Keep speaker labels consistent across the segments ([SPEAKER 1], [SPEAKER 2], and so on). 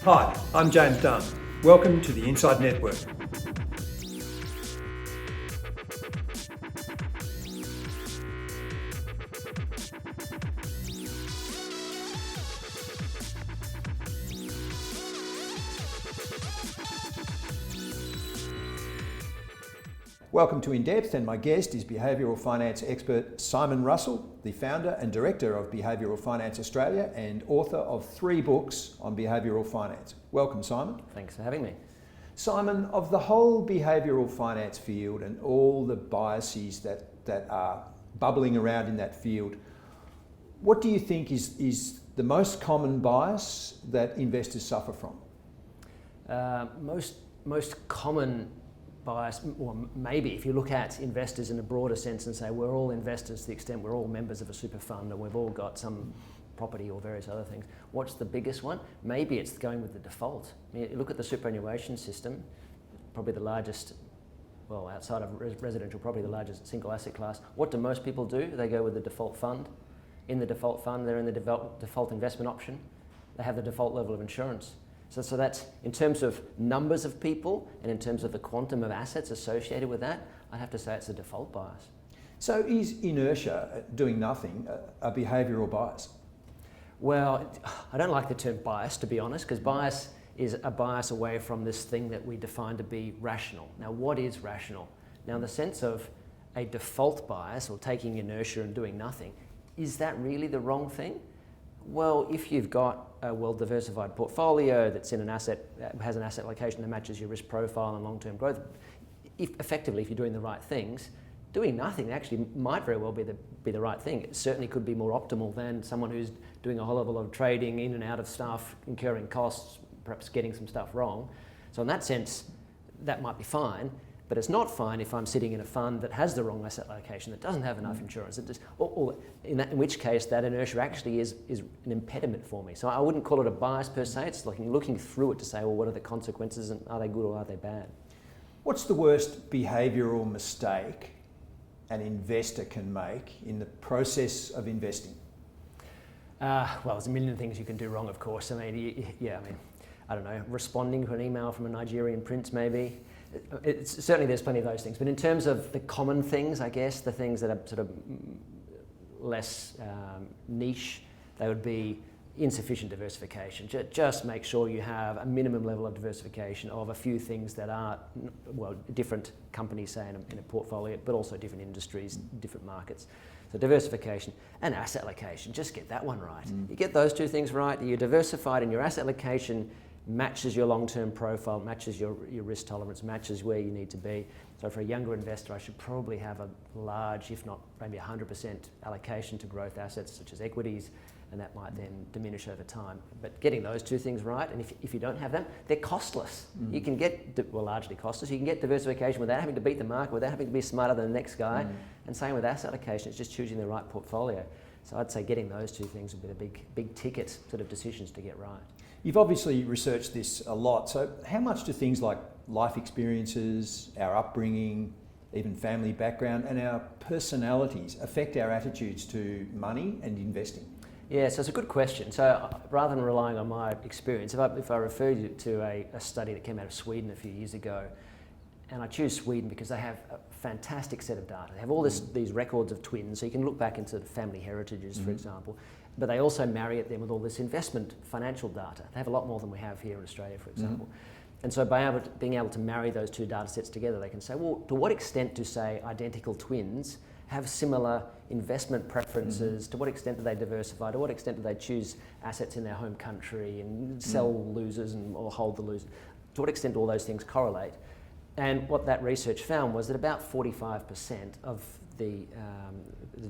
[SPEAKER 1] Hi, I'm James Dunn. Welcome to the Inside Network. Welcome to INDepth, and my guest is behavioural finance expert Simon Russell, the founder and director of Behavioural Finance Australia and author of 3 books on behavioural finance. Welcome, Simon.
[SPEAKER 2] Thanks for having me.
[SPEAKER 1] Simon, of the whole behavioural finance field and all the biases that are bubbling around in that field, what do you think is the most common bias that investors suffer from?
[SPEAKER 2] Most common bias, or maybe if you look at investors in a broader sense and say we're all investors to the extent we're all members of a super fund and we've all got some property or various other things, what's the biggest one? Maybe it's going with the default. I mean, you look at the superannuation system, probably the largest, well, outside of residential property, the largest single asset class. What do most people do? They go with the default fund. In the default fund, they're in the default investment option. They have the default level of insurance. So that's, in terms of numbers of people and in terms of the quantum of assets associated with that, I'd have to say it's a default bias.
[SPEAKER 1] So is inertia, doing nothing, a behavioural bias?
[SPEAKER 2] Well, I don't like the term bias, to be honest, because bias is a bias away from this thing that we define to be rational. Now, what is rational? Now, in the sense of a default bias or taking inertia and doing nothing, is that really the wrong thing? Well, if you've got a well-diversified portfolio that's in an asset, that has an asset allocation that matches your risk profile and long-term growth, effectively, if you're doing the right things, doing nothing actually might very well be the right thing. It certainly could be more optimal than someone who's doing a whole lot of trading in and out of stuff, incurring costs, perhaps getting some stuff wrong. So in that sense, that might be fine. But it's not fine if I'm sitting in a fund that has the wrong asset allocation, that doesn't have enough insurance, in which case that inertia actually is an impediment for me. So I wouldn't call it a bias per se, it's like looking through it to say, well, what are the consequences and are they good or are they bad?
[SPEAKER 1] What's the worst behavioural mistake an investor can make in the process of investing?
[SPEAKER 2] Well, there's a million things you can do wrong, of course. I don't know, responding to an email from a Nigerian prince maybe. Certainly there's plenty of those things, but in terms of the common things, I guess, the things that are sort of less niche, they would be insufficient diversification. Just make sure you have a minimum level of diversification of a few things that are, well, different companies, say, in a portfolio, but also different industries, different markets. So diversification and asset allocation, just get that one right. You get those 2 things right, you're diversified and your asset allocation matches your long-term profile, matches your risk tolerance, matches where you need to be. So for a younger investor, I should probably have a large, if not maybe 100% allocation to growth assets such as equities, and that might then diminish over time. But getting those 2 things right, and if you don't have them, they're costless. You can get, well, largely costless, you can get diversification without having to beat the market, without having to be smarter than the next guy, and same with asset allocation, it's just choosing the right portfolio. So I'd say getting those 2 things would be the big ticket sort of decisions to get right.
[SPEAKER 1] You've obviously researched this a lot, so how much do things like life experiences, our upbringing, even family background, and our personalities affect our attitudes to money and investing?
[SPEAKER 2] Yeah, so it's a good question. So rather than relying on my experience, if I refer you to a study that came out of Sweden a few years ago, and I choose Sweden because they have a fantastic set of data. They have all these records of twins, so you can look back into the family heritages, for example, but they also marry it then with all this investment financial data. They have a lot more than we have here in Australia, for example. And so by being able to marry those 2 data sets together, they can say, well, to what extent do, say, identical twins have similar investment preferences? To what extent do they diversify? To what extent do they choose assets in their home country and sell losers or hold the losers? To what extent do all those things correlate? And what that research found was that about 45% of the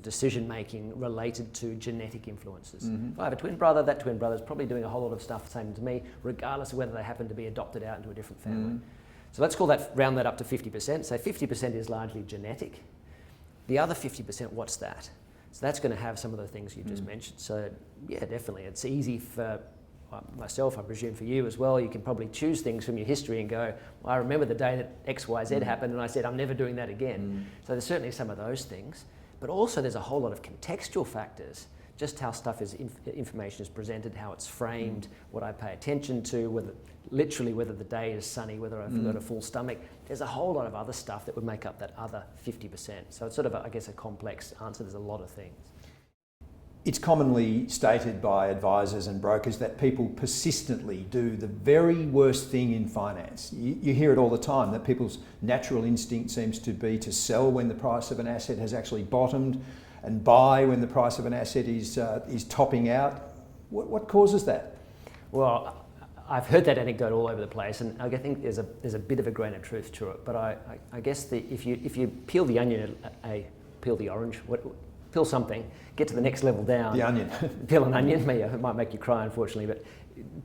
[SPEAKER 2] decision making related to genetic influences. If I have a twin brother, that twin brother is probably doing a whole lot of stuff the same to me, regardless of whether they happen to be adopted out into a different family. So let's round that up to 50%. So 50% is largely genetic. The other 50%, what's that? So that's going to have some of the things you just mentioned. So yeah, definitely, it's easy for myself, I presume for you as well, you can probably choose things from your history and go, well, I remember the day that X, Y, Z happened and I said, I'm never doing that again. So there's certainly some of those things, but also there's a whole lot of contextual factors. just how stuff is, information is presented, how it's framed, what I pay attention to, whether the day is sunny, whether I've got a full stomach. There's a whole lot of other stuff that would make up that other 50%. So it's sort of, I guess, a complex answer. There's a lot of things.
[SPEAKER 1] It's commonly stated by advisors and brokers that people persistently do the very worst thing in finance. You hear it all the time, that people's natural instinct seems to be to sell when the price of an asset has actually bottomed and buy when the price of an asset is topping out. What causes that?
[SPEAKER 2] Well, I've heard that anecdote all over the place, and I think there's a bit of a grain of truth to it. But I guess if you peel the onion, peel the orange, peel something, get to the next level down.
[SPEAKER 1] The onion.
[SPEAKER 2] Peel an onion, it might make you cry, unfortunately, but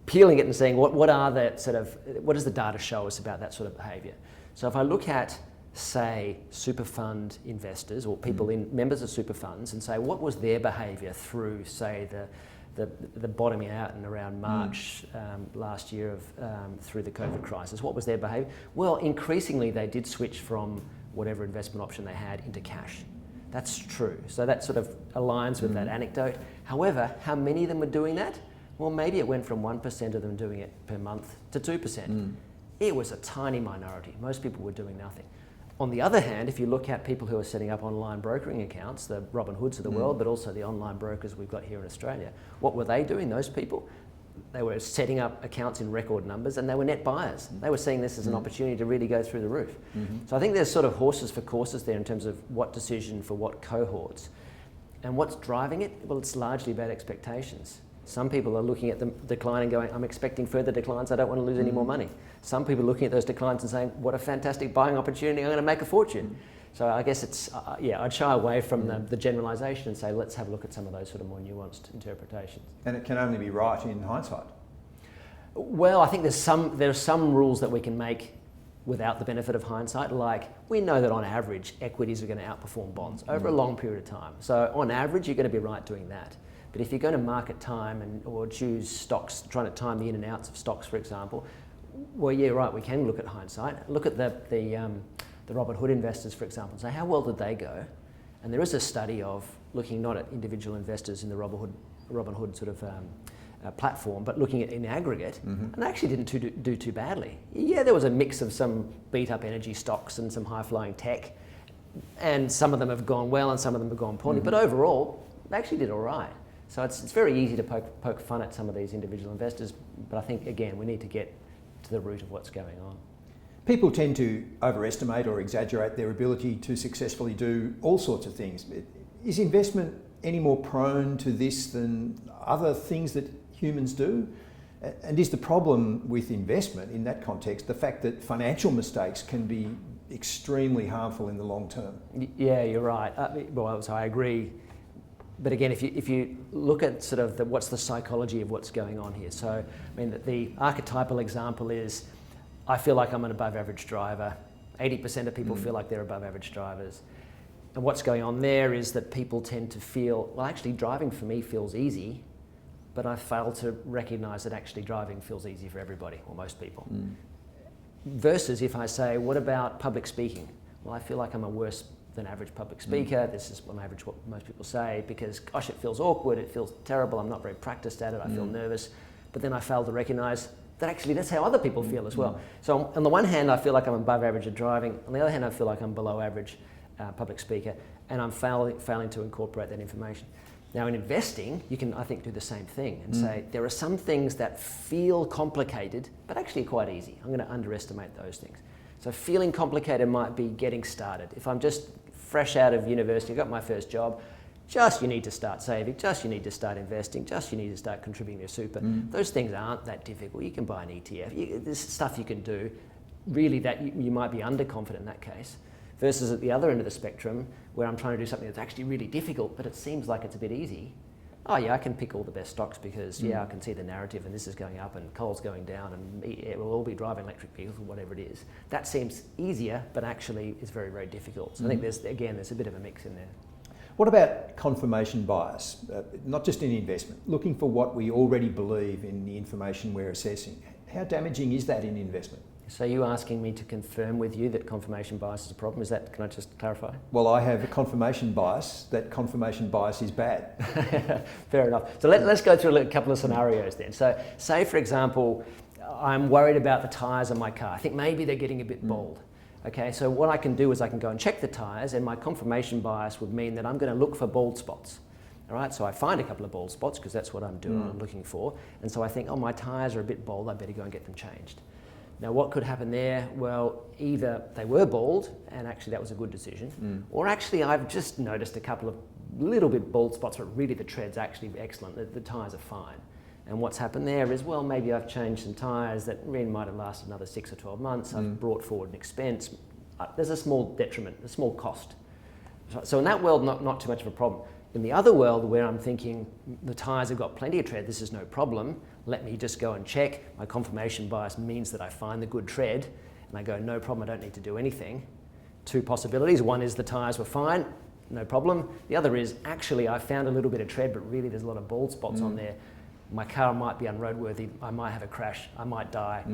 [SPEAKER 2] peeling it and saying what does the data show us about that sort of behaviour? So if I look at, say, super fund investors or people members of super funds and say what was their behaviour through, say, the bottoming out and around March last year through the COVID crisis, what was their behaviour? Well, increasingly they did switch from whatever investment option they had into cash. That's true. So that sort of aligns with that anecdote. However, how many of them were doing that? Well, maybe it went from 1% of them doing it per month to 2%. It was a tiny minority. Most people were doing nothing. On the other hand, if you look at people who are setting up online brokering accounts, the Robin Hoods of the world, but also the online brokers we've got here in Australia, what were they doing, those people? They were setting up accounts in record numbers and they were net buyers. They were seeing this as an opportunity to really go through the roof. So I think there's sort of horses for courses there in terms of what decision for what cohorts. And what's driving it? Well, it's largely about expectations. Some people are looking at the decline and going, I'm expecting further declines, I don't want to lose any more money. Some people are looking at those declines and saying, what a fantastic buying opportunity, I'm going to make a fortune. So I guess it's, I'd shy away from the generalisation and say, let's have a look at some of those sort of more nuanced interpretations.
[SPEAKER 1] And it can only be right in hindsight.
[SPEAKER 2] Well, I think there are some rules that we can make without the benefit of hindsight, like we know that on average, equities are going to outperform bonds over a long period of time. So on average, you're going to be right doing that. But if you're going to market time or choose stocks, trying to time the in and outs of stocks, for example, well, yeah, right, we can look at hindsight. Look at the Robin Hood investors, for example, and say, how well did they go? And there is a study of looking not at individual investors in the Robin Hood sort of platform, but looking at in aggregate, and they actually didn't do too badly. Yeah, there was a mix of some beat-up energy stocks and some high-flying tech, and some of them have gone well and some of them have gone poorly, but overall, they actually did all right. So it's very easy to poke fun at some of these individual investors, but I think, again, we need to get to the root of what's going on.
[SPEAKER 1] People tend to overestimate or exaggerate their ability to successfully do all sorts of things. Is investment any more prone to this than other things that humans do? And is the problem with investment in that context the fact that financial mistakes can be extremely harmful in the long term?
[SPEAKER 2] Yeah, you're right. So I agree. But again, if you look at sort of what's the psychology of what's going on here. So, I mean, the archetypal example is, I feel like I'm an above average driver. 80% of people feel like they're above average drivers. And what's going on there is that people tend to feel, well, actually driving for me feels easy, but I fail to recognise that actually driving feels easy for everybody, or most people. Versus if I say, what about public speaking? Well, I feel like I'm a worse than average public speaker. This is on average what most people say, because gosh, it feels awkward, it feels terrible, I'm not very practiced at it, I feel nervous. But then I fail to recognise that actually that's how other people feel as well. So on the one hand, I feel like I'm above average at driving. On the other hand, I feel like I'm below average public speaker, and I'm failing to incorporate that information. Now in investing, you can, I think, do the same thing and say, there are some things that feel complicated, but actually quite easy. I'm going to underestimate those things. So feeling complicated might be getting started. If I'm just fresh out of university, got my first job, just you need to start saving, just you need to start investing, just you need to start contributing to your super. Those things aren't that difficult. You can buy an ETF. There's stuff you can do, really, that you might be underconfident in that case. Versus at the other end of the spectrum, where I'm trying to do something that's actually really difficult, but it seems like it's a bit easy. Oh yeah, I can pick all the best stocks because I can see the narrative and this is going up and coal's going down and it will all be driving electric vehicles or whatever it is. That seems easier, but actually is very, very difficult. So I think there's a bit of a mix in there.
[SPEAKER 1] What about confirmation bias? Not just in investment, looking for what we already believe in the information we're assessing. How damaging is that in investment?
[SPEAKER 2] So are you asking me to confirm with you that confirmation bias is a problem? Is that, can I just clarify?
[SPEAKER 1] Well, I have a confirmation bias, that confirmation bias is bad.
[SPEAKER 2] Fair enough. So let's go through a couple of scenarios then. So say, for example, I'm worried about the tyres on my car. I think maybe they're getting a bit bald. Okay, so what I can do is I can go and check the tyres, and my confirmation bias would mean that I'm going to look for bald spots. All right, so I find a couple of bald spots because that's what I'm doing, I'm looking for. And so I think, oh, my tyres are a bit bald, I better go and get them changed. Now, what could happen there? Well, either they were bald, and actually that was a good decision, or actually I've just noticed a couple of little bit bald spots, but really the tread's actually excellent, the tyres are fine. And what's happened there is, well, maybe I've changed some tyres that really might have lasted another 6 or 12 months, I've brought forward an expense, there's a small detriment, a small cost. So in that world, not too much of a problem. In the other world where I'm thinking the tyres have got plenty of tread, this is no problem, let me just go and check. My confirmation bias means that I find the good tread and I go, no problem, I don't need to do anything. Two possibilities. One is the tyres were fine, no problem. The other is actually I found a little bit of tread, but really there's a lot of bald spots on there. My car might be unroadworthy, I might have a crash, I might die.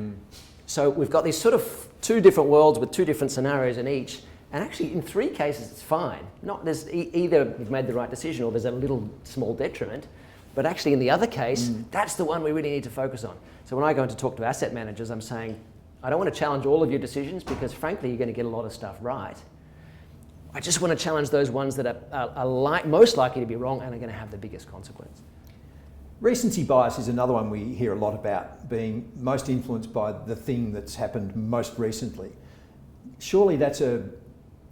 [SPEAKER 2] So we've got these sort of two different worlds with two different scenarios in each. And actually, in 3 cases, it's fine. There's either you've made the right decision or there's a little small detriment. But actually, in the other case, that's the one we really need to focus on. So when I go in to talk to asset managers, I'm saying, I don't want to challenge all of your decisions because, frankly, you're going to get a lot of stuff right. I just want to challenge those ones that are most likely to be wrong and are going to have the biggest consequence.
[SPEAKER 1] Recency bias is another one we hear a lot about, being most influenced by the thing that's happened most recently. Surely that's a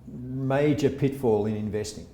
[SPEAKER 1] major pitfall in investing.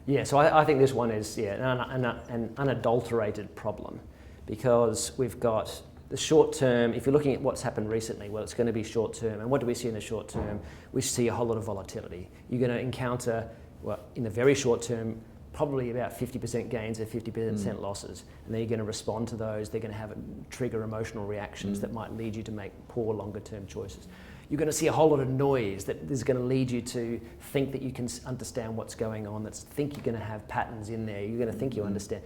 [SPEAKER 2] Yeah, so I think this one is an unadulterated problem because we've got the short term. If you're looking at what's happened recently, well, it's going to be short term. And what do we see in the short term? We see a whole lot of volatility. You're going to encounter, well, in the very short term, probably about 50% gains or 50% losses. And then you're going to respond to those. They're going to have trigger emotional reactions that might lead you to make poor longer term choices. You're going to see a whole lot of noise that is going to lead you to think that you can understand what's going on, think you're going to have patterns in there, you're going to think you understand.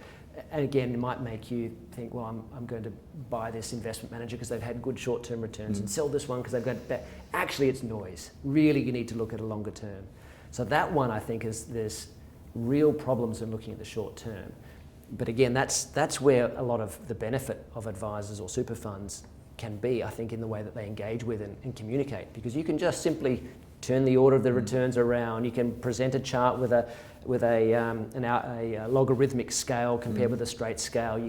[SPEAKER 2] And again, it might make you think, well, I'm going to buy this investment manager because they've had good short-term returns and sell this one because they've got bad. Actually, it's noise. Really, you need to look at a longer term. So that one, I think, there's real problems in looking at the short term. But again, that's where a lot of the benefit of advisors or super funds can be, I think, in the way that they engage with and communicate, because you can just simply turn the order of the returns around. You can present a chart with a logarithmic scale compared with a straight scale.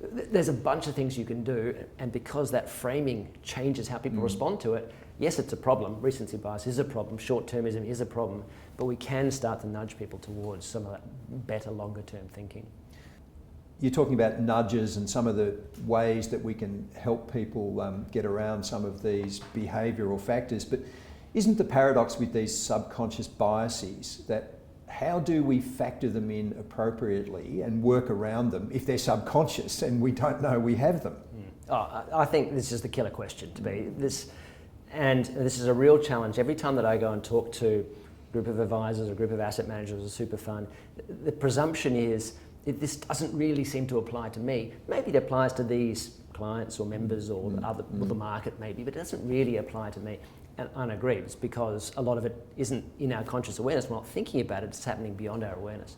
[SPEAKER 2] There's a bunch of things you can do, and because that framing changes how people respond to it, yes, it's a problem. Recency bias is a problem. Short-termism is a problem, but we can start to nudge people towards some of that better longer-term thinking.
[SPEAKER 1] You're talking about nudges and some of the ways that we can help people get around some of these behavioural factors, but isn't the paradox with these subconscious biases that how do we factor them in appropriately and work around them if they're subconscious and we don't know we have them?
[SPEAKER 2] I think this is the killer question to be. This is a real challenge. Every time that I go and talk to a group of advisors, a group of asset managers, a super fund, the presumption is this doesn't really seem to apply to me. Maybe it applies to these clients or members or the market maybe, but it doesn't really apply to me. And I agree, it's because a lot of it isn't in our conscious awareness. We're not thinking about it, it's happening beyond our awareness.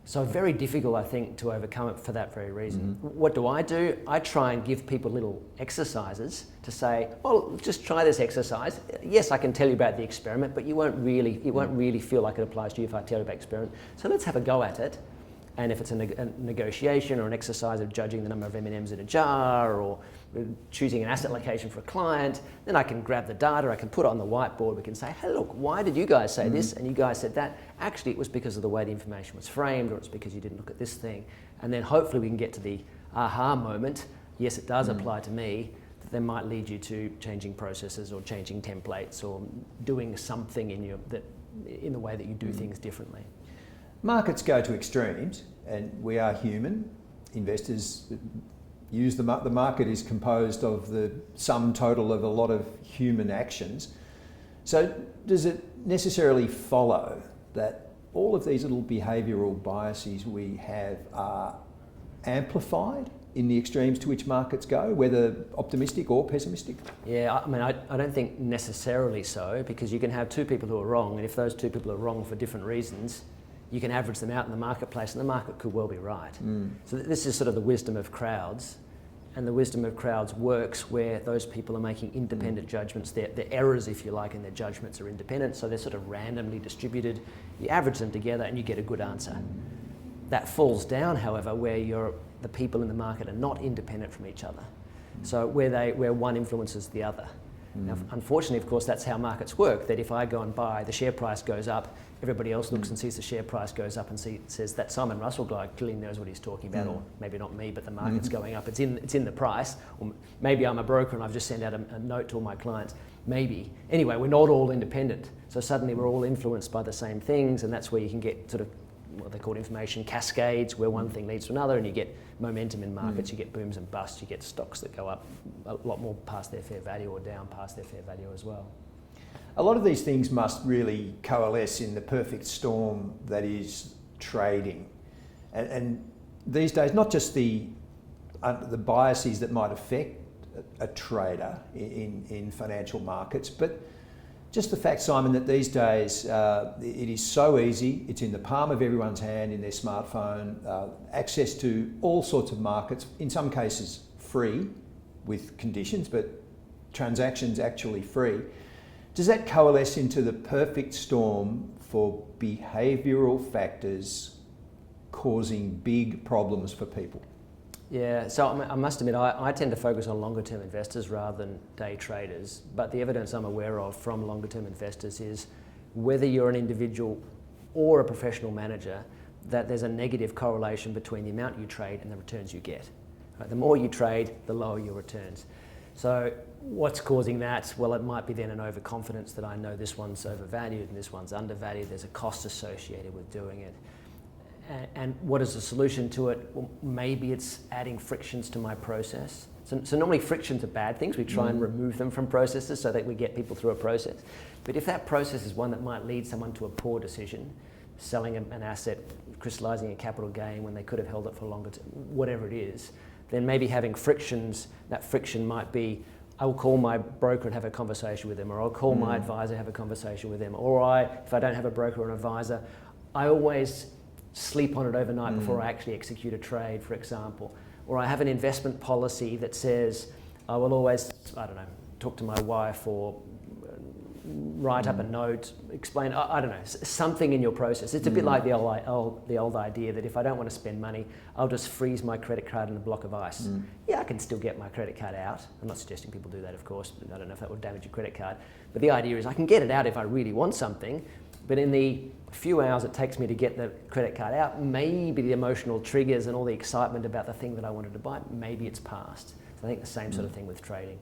[SPEAKER 2] So very difficult, I think, to overcome it for that very reason. What do? I try and give people little exercises to say, well, just try this exercise. Yes, I can tell you about the experiment, but it won't really feel like it applies to you if I tell you about the experiment. So let's have a go at it. And if it's a negotiation or an exercise of judging the number of M&Ms in a jar or choosing an asset location for a client, then I can grab the data, I can put it on the whiteboard, we can say, hey look, why did you guys say this and you guys said that? Actually, it was because of the way the information was framed, or it's because you didn't look at this thing. And then hopefully we can get to the aha moment, yes, it does apply to me, that then might lead you to changing processes or changing templates or doing something in the way that you do things differently.
[SPEAKER 1] Markets go to extremes, and we are human. Investors use the market is composed of the sum total of a lot of human actions. So does it necessarily follow that all of these little behavioural biases we have are amplified in the extremes to which markets go, whether optimistic or pessimistic?
[SPEAKER 2] Yeah, I mean, I don't think necessarily so, because you can have two people who are wrong, and if those two people are wrong for different reasons, you can average them out in the marketplace, and the market could well be right. So this is sort of the wisdom of crowds, and the wisdom of crowds works where those people are making independent judgments. Their errors, if you like, in their judgments are independent, so they're sort of randomly distributed. You average them together and you get a good answer. That falls down, however, where the people in the market are not independent from each other. So where one influences the other. Now, unfortunately, of course, that's how markets work, that if I go and buy, the share price goes up, everybody else looks and sees the share price goes up and says that Simon Russell guy clearly knows what he's talking about, or maybe not me, but the market's going up, it's in the price, or maybe I'm a broker and I've just sent out a note to all my clients, maybe. Anyway, we're not all independent, so suddenly we're all influenced by the same things, and that's where you can get sort of what they call information cascades, where one thing leads to another, and you get momentum in markets, you get booms and busts, you get stocks that go up a lot more past their fair value or down past their fair value as well.
[SPEAKER 1] A lot of these things must really coalesce in the perfect storm that is trading. And these days, not just the biases that might affect a trader in financial markets, but just the fact, Simon, that these days it is so easy, it's in the palm of everyone's hand in their smartphone, access to all sorts of markets, in some cases free with conditions, but transactions actually free. Does that coalesce into the perfect storm for behavioural factors causing big problems for people?
[SPEAKER 2] Yeah, so I must admit, I tend to focus on longer term investors rather than day traders, but the evidence I'm aware of from longer term investors is whether you're an individual or a professional manager, that there's a negative correlation between the amount you trade and the returns you get. Right? The more you trade, the lower your returns. So what's causing that? Well, it might be then an overconfidence that I know this one's overvalued and this one's undervalued. There's a cost associated with doing it. And what is the solution to it? Well, maybe it's adding frictions to my process. So normally frictions are bad things. We try and remove them from processes so that we get people through a process. But if that process is one that might lead someone to a poor decision, selling an asset, crystallising a capital gain when they could have held it for longer, whatever it is, then maybe having frictions, that friction might be, I'll call my broker and have a conversation with them, or I'll call my advisor, have a conversation with them, or if I don't have a broker or an advisor, I always sleep on it overnight before I actually execute a trade, for example. Or I have an investment policy that says I will always, I don't know, talk to my wife or write up a note, explain, I don't know, something in your process. It's a bit like the old idea that if I don't want to spend money, I'll just freeze my credit card in a block of ice. Yeah, I can still get my credit card out. I'm not suggesting people do that, of course. I don't know if that would damage your credit card. But the idea is I can get it out if I really want something, but in the few hours it takes me to get the credit card out, maybe the emotional triggers and all the excitement about the thing that I wanted to buy, maybe it's passed. So I think the same sort of thing with trading.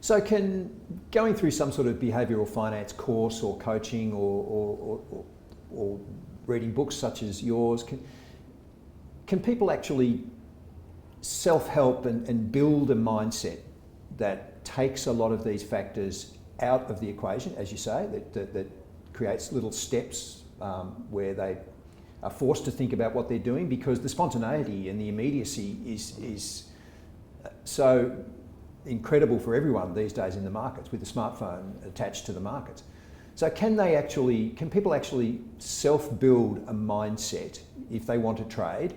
[SPEAKER 1] So can going through some sort of behavioural finance course or coaching or reading books such as yours, can people actually self-help and build a mindset that takes a lot of these factors out of the equation, as you say, that creates little steps where they are forced to think about what they're doing, because the spontaneity and the immediacy is so incredible for everyone these days in the markets, with the smartphone attached to the markets. So can people actually self-build a mindset if they want to trade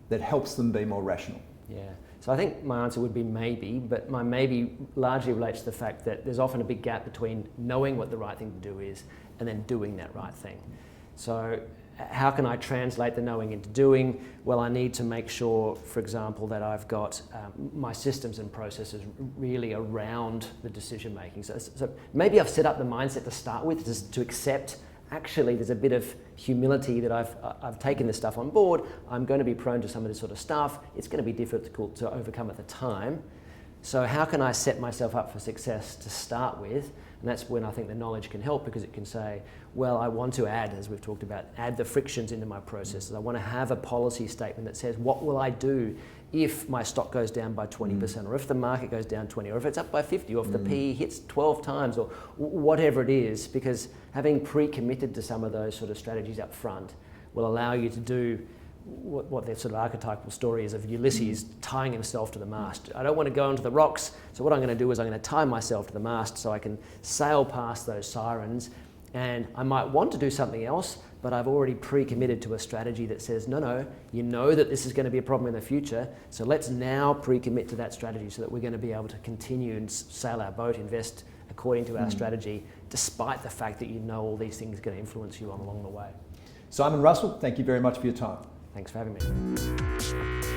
[SPEAKER 1] that helps them be more rational?
[SPEAKER 2] Yeah. So I think my answer would be maybe, but my maybe largely relates to the fact that there's often a big gap between knowing what the right thing to do is and then doing that right thing. So how can I translate the knowing into doing? Well, I need to make sure, for example, that I've got my systems and processes really around the decision making. So maybe I've set up the mindset to start with, just to accept, actually there's a bit of humility that I've taken this stuff on board. I'm going to be prone to some of this sort of stuff. It's going to be difficult to overcome at the time. So how can I set myself up for success to start with? And that's when I think the knowledge can help, because it can say, well, I want to add, as we've talked about, add the frictions into my processes. I want to have a policy statement that says, what will I do if my stock goes down by 20%, or if the market goes down 20, or if it's up by 50, or if the PE hits 12 times, or whatever it is, because having pre-committed to some of those sort of strategies up front will allow you to do what their sort of archetypal story is of Ulysses tying himself to the mast. I don't want to go onto the rocks, so what I'm going to do is I'm going to tie myself to the mast so I can sail past those sirens, and I might want to do something else, but I've already pre-committed to a strategy that says, no, you know that this is going to be a problem in the future, so let's now pre-commit to that strategy so that we're going to be able to continue and sail our boat, invest according to our strategy, despite the fact that you know all these things are going to influence you along the way.
[SPEAKER 1] Simon Russell, thank you very much for your time.
[SPEAKER 2] Thanks for having me.